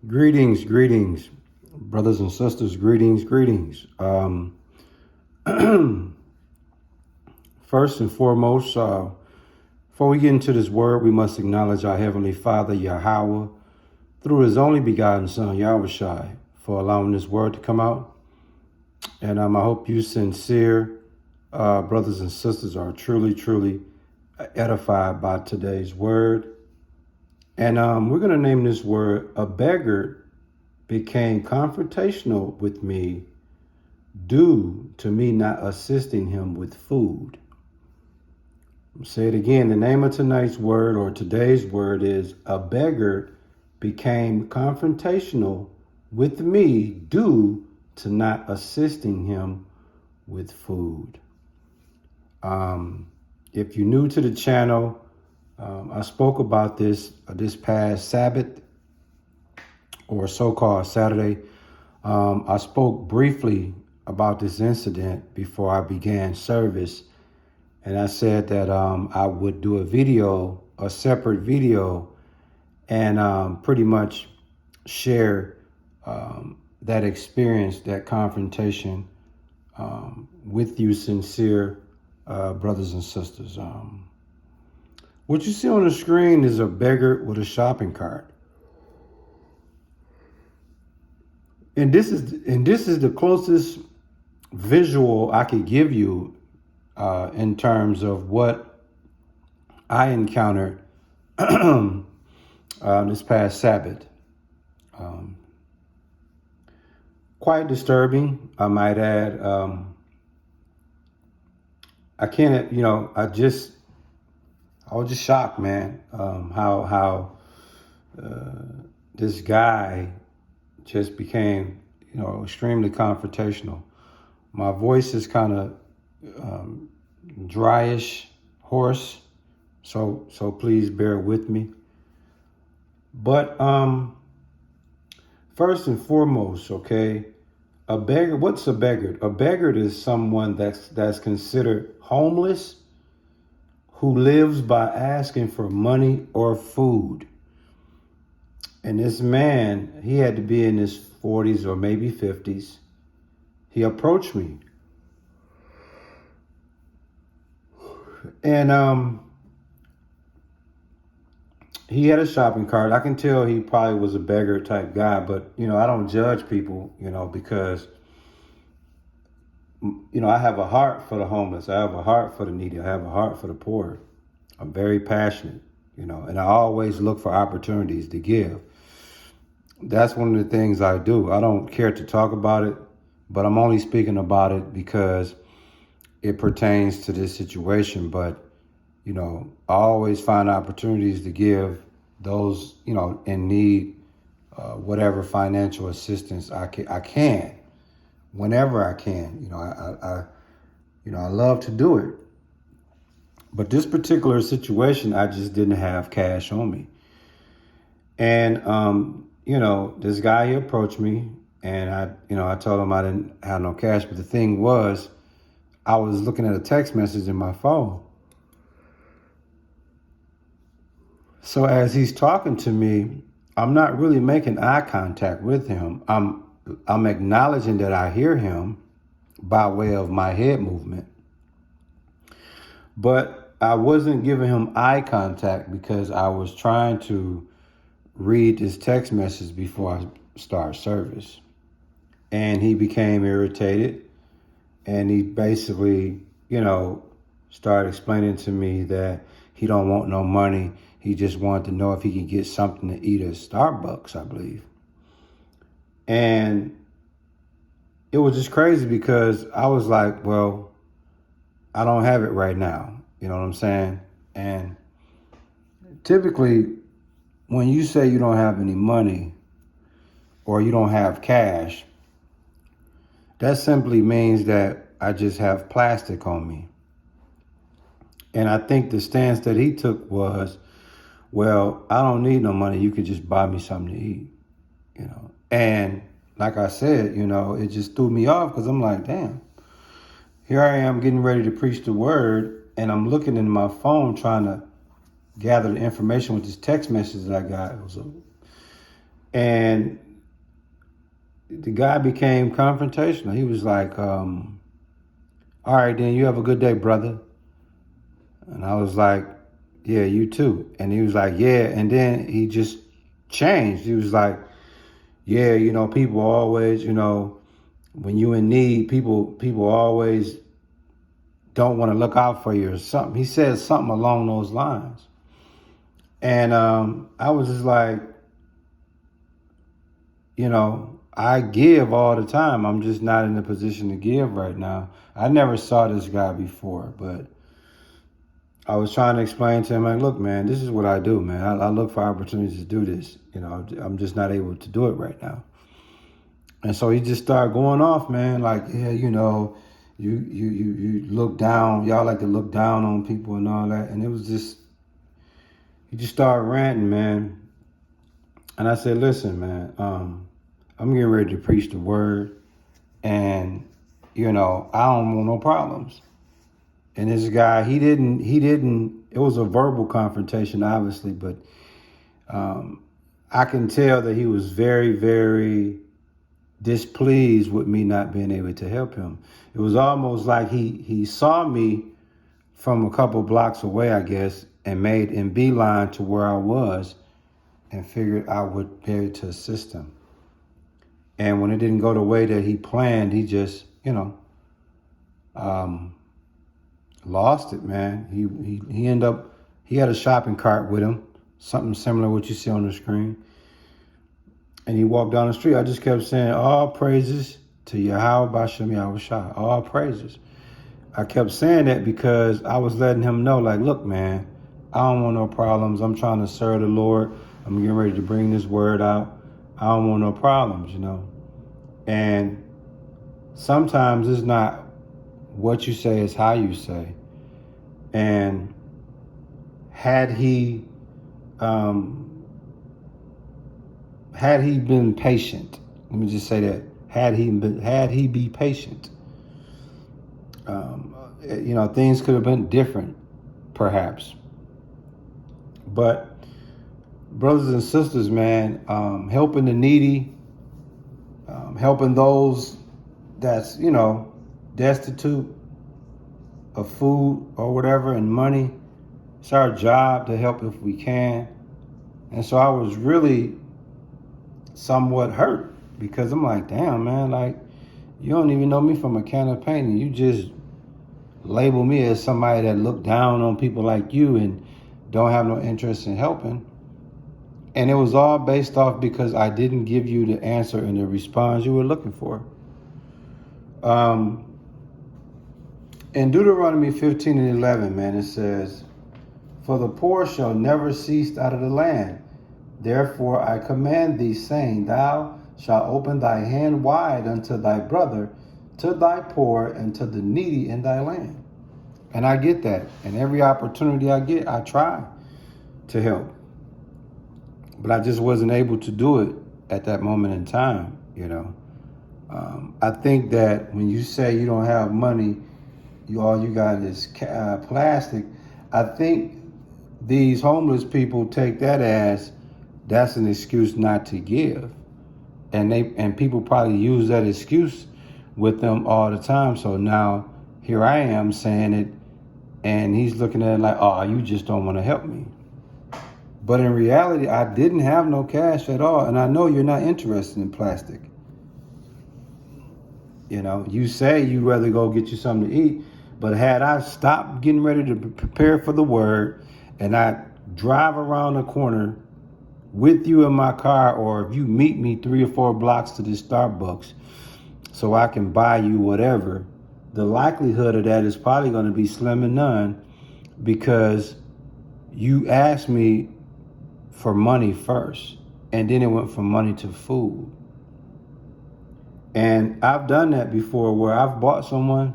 Greetings, brothers and sisters. Greetings. First and foremost, before we get into this word, we must acknowledge our Heavenly Father, Yahweh, through His only begotten Son, Yahushai, for allowing this word to come out. And I hope you sincere brothers and sisters are truly edified by today's word. And we're going to name this word, a beggar became confrontational with me due to me not assisting him with food. I'll say it again. The name of tonight's word or today's word is a beggar became confrontational with me due to not assisting him with food. If you're new to the channel, I spoke about this past Sabbath or so-called Saturday. I spoke briefly about this incident before I began service. And I said that I would do a separate video, and pretty much share that experience, that confrontation with you sincere brothers and sisters. What you see on the screen is a beggar with a shopping cart. And this is the closest visual I could give you in terms of what I encountered this past Sabbath. Quite disturbing, I might add. I was just shocked, man, how this guy just became, extremely confrontational. My voice is kind of dryish, hoarse, so please bear with me. But first and foremost, okay, a beggar. What's a beggar? A beggar is someone that's considered homeless, who lives by asking for money or food. And this man, he had to be in his 40s or maybe 50s. He approached me. And he had a shopping cart. I can tell he probably was a beggar type guy, but, I don't judge people, because, I have a heart for the homeless. I have a heart for the needy. I have a heart for the poor. I'm very passionate, and I always look for opportunities to give. That's one of the things I do. I don't care to talk about it, but I'm only speaking about it because it pertains to this situation. But, I always find opportunities to give those, in need, whatever financial assistance I can, whenever I can. I love to do it. But this particular situation, I just didn't have cash on me. And, this guy, he approached me, and I told him I didn't have no cash. But the thing was, I was looking at a text message in my phone. So as he's talking to me, I'm not really making eye contact with him. I'm acknowledging that I hear him by way of my head movement. But I wasn't giving him eye contact because I was trying to read this text message before I start service. And he became irritated, and he basically, started explaining to me that he don't want no money. He just wanted to know if he could get something to eat at Starbucks, I believe. And it was just crazy because I was like, well, I don't have it right now. You know what I'm saying? And typically, when you say you don't have any money or you don't have cash, that simply means that I just have plastic on me. And I think the stance that he took was, well, I don't need no money. You could just buy me something to eat, And like I said, it just threw me off because I'm like, damn, here I am getting ready to preach the word, and I'm looking in my phone trying to gather the information with this text message that I got. And the guy became confrontational. He was like, all right, then you have a good day, brother. And I was like, yeah, you too. And he was like, yeah. And then he just changed. He was like, yeah, people always, when you in need, people always don't want to look out for you or something. He said something along those lines. And I was just like, I give all the time. I'm just not in a position to give right now. I never saw this guy before, but I was trying to explain to him, like, look, man, this is what I do, man. I look for opportunities to do this. I'm just not able to do it right now. And so he just started going off, man, like, yeah, you look down, y'all like to look down on people and all that. And it was just, he just started ranting, man. And I said, listen, man, I'm getting ready to preach the word, and, I don't want no problems. And this guy, he didn't, it was a verbal confrontation, obviously, but I can tell that he was very, very displeased with me not being able to help him. It was almost like he saw me from a couple blocks away, I guess, and made in beeline to where I was and figured I would be able to assist him. And when it didn't go the way that he planned, he just, lost it, man. He ended up, he had a shopping cart with him, something similar to what you see on the screen. And he walked down the street. I just kept saying, all praises to Yahweh Bashem Yahushua. All praises. I kept saying that because I was letting him know, like, look, man, I don't want no problems. I'm trying to serve the Lord. I'm getting ready to bring this word out. I don't want no problems, And sometimes it's not what you say, it's how you say. And had he been patient, let me just say that, had he be patient, things could have been different, perhaps. But brothers and sisters, man, helping the needy, helping those that's, destitute of food or whatever and money. It's our job to help if we can. And so I was really somewhat hurt because I'm like, damn, man, like, you don't even know me from a can of paint, and you just label me as somebody that look down on people like you and don't have no interest in helping. And it was all based off because I didn't give you the answer and the response you were looking for. In Deuteronomy 15:11, man, it says, for the poor shall never cease out of the land. Therefore I command thee, saying, thou shalt open thy hand wide unto thy brother, to thy poor, and to the needy in thy land. And I get that. And every opportunity I get, I try to help. But I just wasn't able to do it at that moment in time, I think that when you say you don't have money, all you got is plastic, I think these homeless people take that as that's an excuse not to give. And people probably use that excuse with them all the time. So now here I am saying it, and he's looking at it like, oh, you just don't want to help me. But in reality, I didn't have no cash at all. And I know you're not interested in plastic. You say you'd rather go get you something to eat. But had I stopped getting ready to prepare for the word, and I drive around the corner with you in my car, or if you meet me 3 or 4 blocks to this Starbucks so I can buy you whatever, the likelihood of that is probably going to be slim and none, because you asked me for money first, and then it went from money to food. And I've done that before, where I've bought someone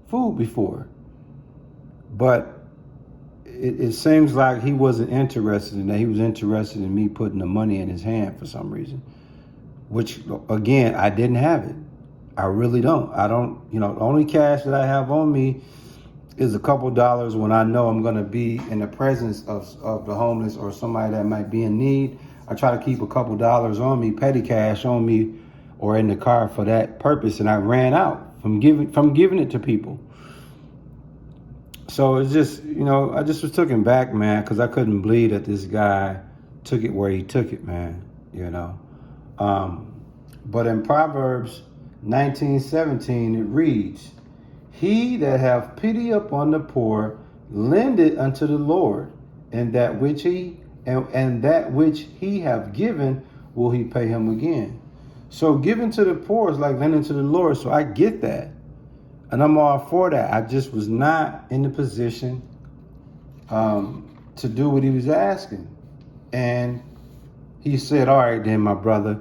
food before. But it seems like he wasn't interested in that. He was interested in me putting the money in his hand for some reason, which, again, I didn't have it. I really don't. I don't, the only cash that I have on me is a couple dollars when I know I'm going to be in the presence of the homeless or somebody that might be in need. I try to keep a couple dollars on me, petty cash on me, or in the car for that purpose, and I ran out from giving it to people. So it's just, I just was taken back, man, because I couldn't believe that this guy took it where he took it, man. But in Proverbs 19:17, it reads, "He that hath pity upon the poor lendeth unto the Lord, and that which he hath given will he pay him again." So giving to the poor is like lending to the Lord. So I get that. And I'm all for that. I just was not in the position to do what he was asking. And he said, "All right, then, my brother,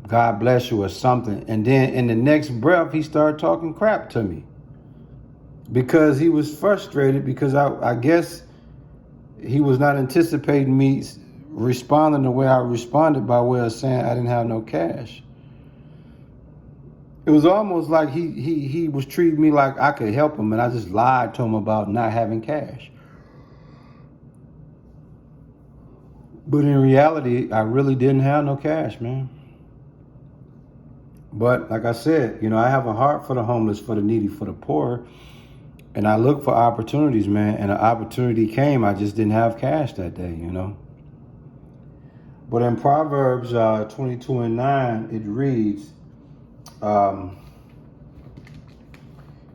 God bless you," or something. And then in the next breath, he started talking crap to me because he was frustrated because I guess he was not anticipating me responding the way I responded by way of saying I didn't have no cash. It was almost like he was treating me like I could help him, and I just lied to him about not having cash. But in reality, I really didn't have no cash, man. But like I said, I have a heart for the homeless, for the needy, for the poor. And I look for opportunities, man. And an opportunity came. I just didn't have cash that day, But in Proverbs 22:9, it reads,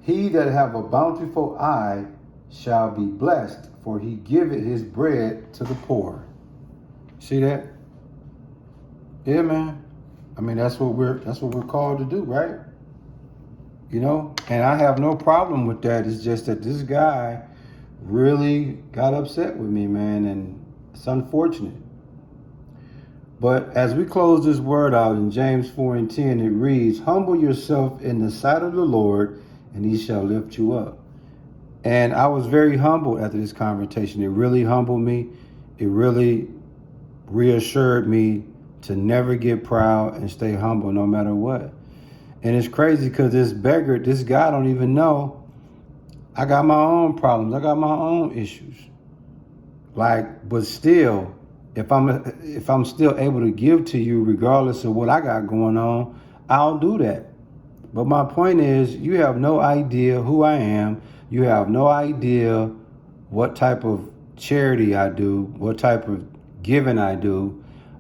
"He that have a bountiful eye shall be blessed, for he giveth his bread to the poor." See that? Yeah, man. I mean, that's what we're called to do, right? And I have no problem with that. It's just that this guy really got upset with me, man, and it's unfortunate. But as we close this word out in James 4:10, it reads, "Humble yourself in the sight of the Lord, and he shall lift you up." And I was very humbled after this conversation. It really humbled me. It really reassured me to never get proud and stay humble no matter what. And it's crazy because this guy don't even know I got my own problems. I got my own issues. But still, if I'm still able to give to you regardless of what I got going on, I'll do that. But my point is, you have no idea who I am. You have no idea what type of charity I do, what type of giving I do.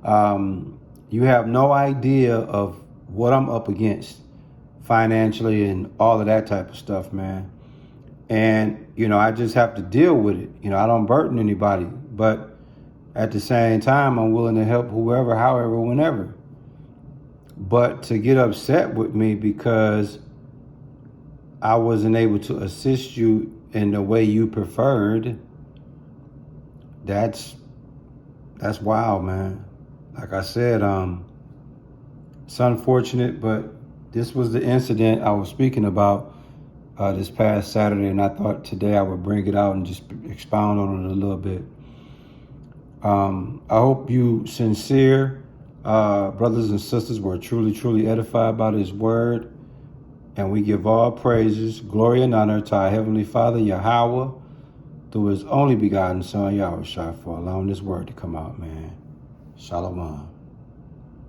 You have no idea of what I'm up against financially and all of that type of stuff, man. And, I just have to deal with it. I don't burden anybody, but at the same time, I'm willing to help whoever, however, whenever. But to get upset with me because I wasn't able to assist you in the way you preferred, that's wild, man. Like I said, it's unfortunate, but this was the incident I was speaking about this past Saturday, and I thought today I would bring it out and just expound on it a little bit. I hope you sincere brothers and sisters were truly edified by this word, and we give all praises, glory, and honor to our Heavenly Father, Yahweh, through his only begotten Son, Yahushua, for allowing this word to come out, man. Shalom.